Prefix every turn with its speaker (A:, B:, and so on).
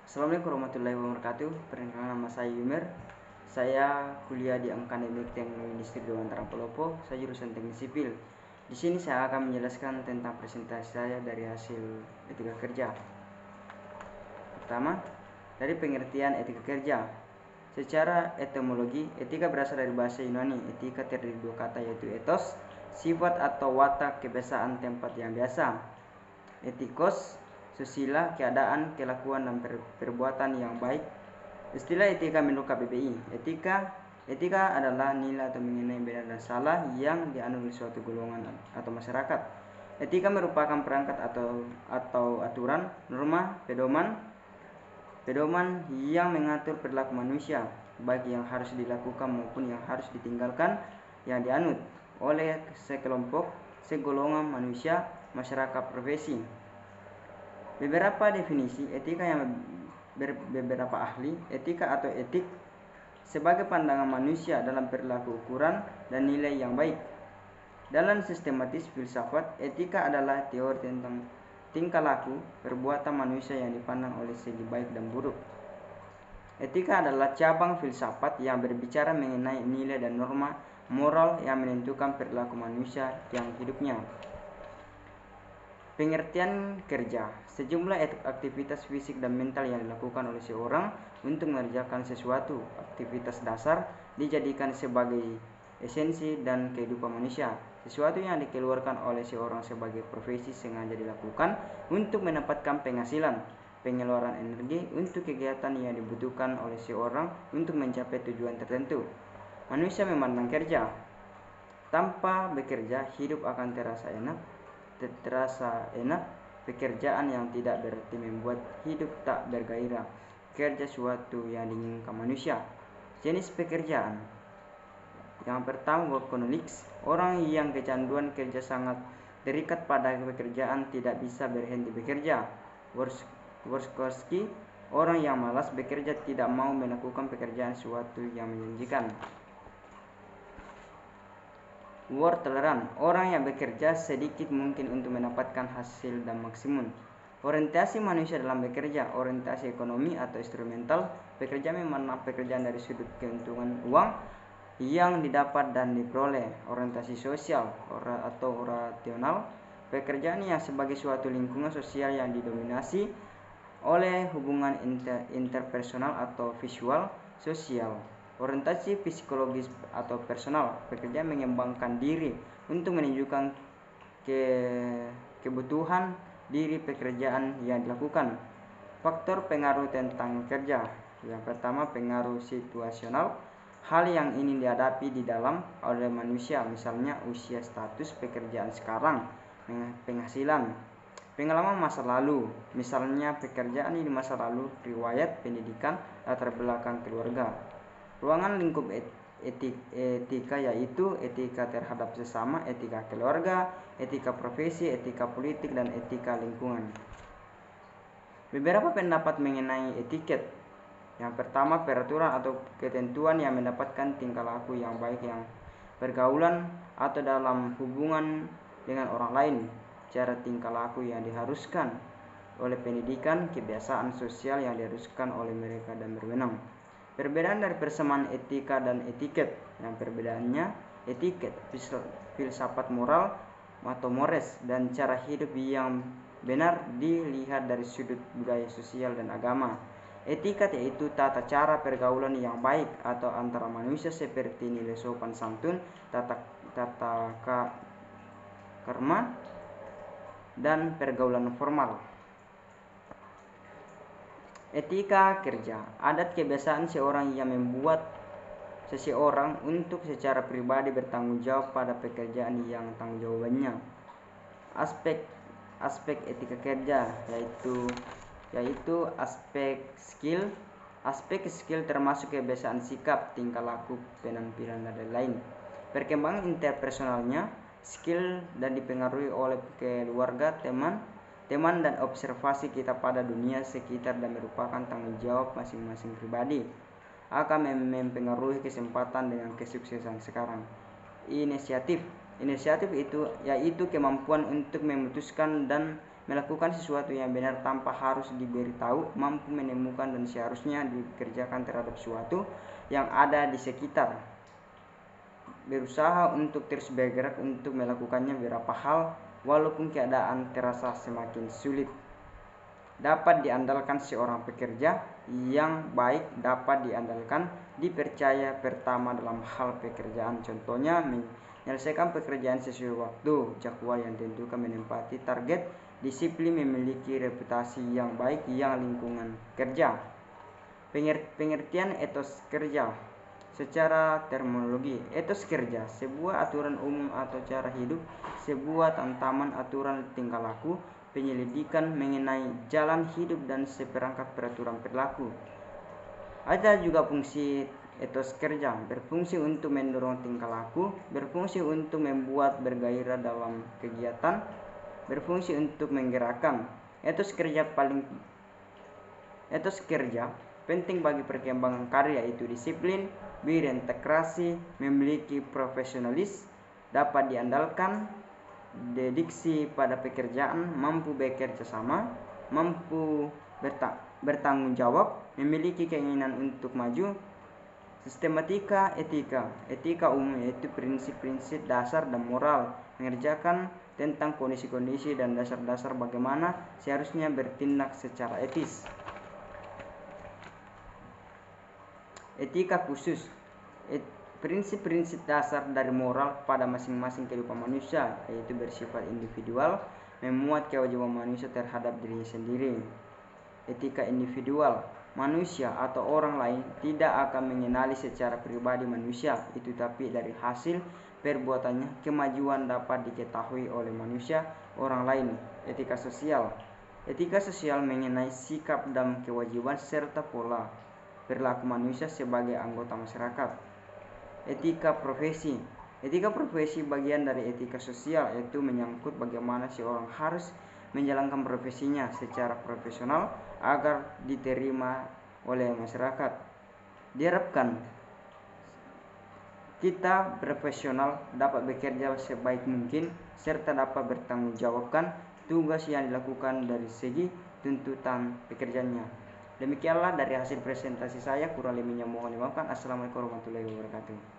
A: Assalamualaikum warahmatullahi wabarakatuh. Perkenalkan, nama saya Yumer. Saya kuliah di Akademik Teknik Industri Dewantara Palopo. Saya jurusan Teknik Sipil. Di sini saya akan menjelaskan tentang presentasi saya dari hasil etika kerja. Pertama, dari pengertian etika kerja. Secara etimologi, etika berasal dari bahasa Yunani. Etika terdiri dari dua kata, yaitu ethos, sifat atau watak, kebiasaan, tempat yang biasa. Etikos, susila, keadaan, kelakuan, dan perbuatan yang baik. Istilah etika menurut KBBI. Etika adalah nilai atau mengenai benar dan salah yang dianut oleh suatu golongan atau masyarakat. Etika merupakan perangkat atau aturan, norma, pedoman yang mengatur perilaku manusia, baik yang harus dilakukan maupun yang harus ditinggalkan, yang dianut oleh sekelompok, segolongan manusia, masyarakat, profesi. Beberapa definisi etika yang beberapa ahli etika atau etik sebagai pandangan manusia dalam perilaku, ukuran, dan nilai yang baik. Dalam sistematis filsafat, etika adalah teori tentang tingkah laku perbuatan manusia yang dipandang oleh segi baik dan buruk. Etika adalah cabang filsafat yang berbicara mengenai nilai dan norma moral yang menentukan perilaku manusia yang hidupnya. Pengertian kerja, sejumlah aktivitas fisik dan mental yang dilakukan oleh seorang untuk mengerjakan sesuatu. Aktivitas dasar dijadikan sebagai esensi dan kehidupan manusia. Sesuatu yang dikeluarkan oleh seorang sebagai profesi sengaja dilakukan untuk mendapatkan penghasilan. Pengeluaran energi untuk kegiatan yang dibutuhkan oleh seorang untuk mencapai tujuan tertentu. Manusia memandang kerja. Tanpa bekerja, hidup akan terasa enak. Pekerjaan yang tidak berarti membuat hidup tak bergairah. Kerja suatu yang diinginkan manusia. Jenis pekerjaan. Yang pertama, workaholics, orang yang kecanduan kerja sangat terikat pada pekerjaan, tidak bisa berhenti bekerja. Workaholic, orang yang malas bekerja, tidak mau melakukan pekerjaan suatu yang menjanjikan. Work tolerant, orang yang bekerja sedikit mungkin untuk mendapatkan hasil dan maksimum. Orientasi manusia dalam bekerja, orientasi ekonomi atau instrumental. Pekerja memandang pekerjaan dari sudut keuntungan uang yang didapat dan diperoleh. Orientasi sosial atau rasional, pekerjaan yang sebagai suatu lingkungan sosial yang didominasi oleh hubungan interpersonal atau visual sosial. Orientasi psikologis atau personal, pekerja mengembangkan diri untuk menunjukkan kebutuhan diri pekerjaan yang dilakukan. Faktor pengaruh tentang kerja. Yang pertama, pengaruh situasional, hal yang ini dihadapi di dalam oleh manusia, misalnya usia, status pekerjaan sekarang, penghasilan. Pengalaman masa lalu, misalnya pekerjaan di masa lalu, riwayat pendidikan, latar belakang keluarga. Ruangan lingkup etika, yaitu etika terhadap sesama, etika keluarga, etika profesi, etika politik, dan etika lingkungan. Beberapa pendapat mengenai etiket. Yang pertama, peraturan atau ketentuan yang mendapatkan tingkah laku yang baik yang pergaulan atau dalam hubungan dengan orang lain. Cara tingkah laku yang diharuskan oleh pendidikan, kebiasaan sosial yang diharuskan oleh mereka dan berwenang. Perbedaan dari persamaan etika dan etiket. Yang perbedaannya, etiket filsafat moral atau mores dan cara hidup yang benar dilihat dari sudut budaya, sosial, dan agama. Etiket yaitu tata cara pergaulan yang baik atau antara manusia seperti nilai sopan santun, tata krama, dan pergaulan formal. Etika kerja, adat kebiasaan seorang yang membuat seseorang untuk secara pribadi bertanggung jawab pada pekerjaan yang tanggung jawabannya. Aspek etika kerja yaitu aspek skill termasuk kebiasaan sikap, tingkah laku, penampilan, dan lain-lain. Perkembangan interpersonalnya, skill dan dipengaruhi oleh keluarga, teman dan observasi kita pada dunia sekitar dan merupakan tanggung jawab masing-masing pribadi akan mempengaruhi kesempatan dengan kesuksesan sekarang. Inisiatif itu yaitu kemampuan untuk memutuskan dan melakukan sesuatu yang benar tanpa harus diberitahu, mampu menemukan dan seharusnya dikerjakan terhadap sesuatu yang ada di sekitar, berusaha untuk terus bergerak untuk melakukannya beberapa hal walaupun keadaan terasa semakin sulit. Dapat diandalkan seorang pekerja yang baik dapat diandalkan, dipercaya pertama dalam hal pekerjaan, contohnya menyelesaikan pekerjaan sesuai waktu, jadwal yang ditentukan, menempati target, disiplin, memiliki reputasi yang baik yang lingkungan kerja. Pengertian etos kerja. Secara terminologi, etos kerja sebuah aturan umum atau cara hidup, sebuah tantaman aturan tingkah laku, penyelidikan mengenai jalan hidup dan seperangkat peraturan perilaku. Ada juga fungsi etos kerja, berfungsi untuk mendorong tingkah laku, berfungsi untuk membuat bergairah dalam kegiatan, berfungsi untuk menggerakkan. Etos kerja penting bagi perkembangan karya, yaitu disiplin, berintegrasi, memiliki profesionalis, dapat diandalkan, dediksi pada pekerjaan, mampu bekerja sama, mampu bertanggung jawab, memiliki keinginan untuk maju. Sistematika etika umum, yaitu prinsip-prinsip dasar dan moral, mengerjakan tentang kondisi-kondisi dan dasar-dasar bagaimana seharusnya bertindak secara etis. Etika khusus, prinsip-prinsip dasar dari moral pada masing-masing kehidupan manusia, yaitu bersifat individual, memuat kewajiban manusia terhadap dirinya sendiri. Etika individual, manusia atau orang lain tidak akan mengenali secara pribadi manusia itu, tapi dari hasil perbuatannya kemajuan dapat diketahui oleh manusia orang lain. Etika sosial mengenai sikap dan kewajiban serta pola perilaku manusia sebagai anggota masyarakat. Etika profesi bagian dari etika sosial, yaitu menyangkut bagaimana seorang harus menjalankan profesinya secara profesional agar diterima oleh masyarakat. Diharapkan kita profesional dapat bekerja sebaik mungkin serta dapat bertanggung jawabkan tugas yang dilakukan dari segi tuntutan pekerjaannya. Demikianlah dari hasil presentasi saya, kurang lebihnya mohon dimaafkan. Assalamualaikum warahmatullahi wabarakatuh.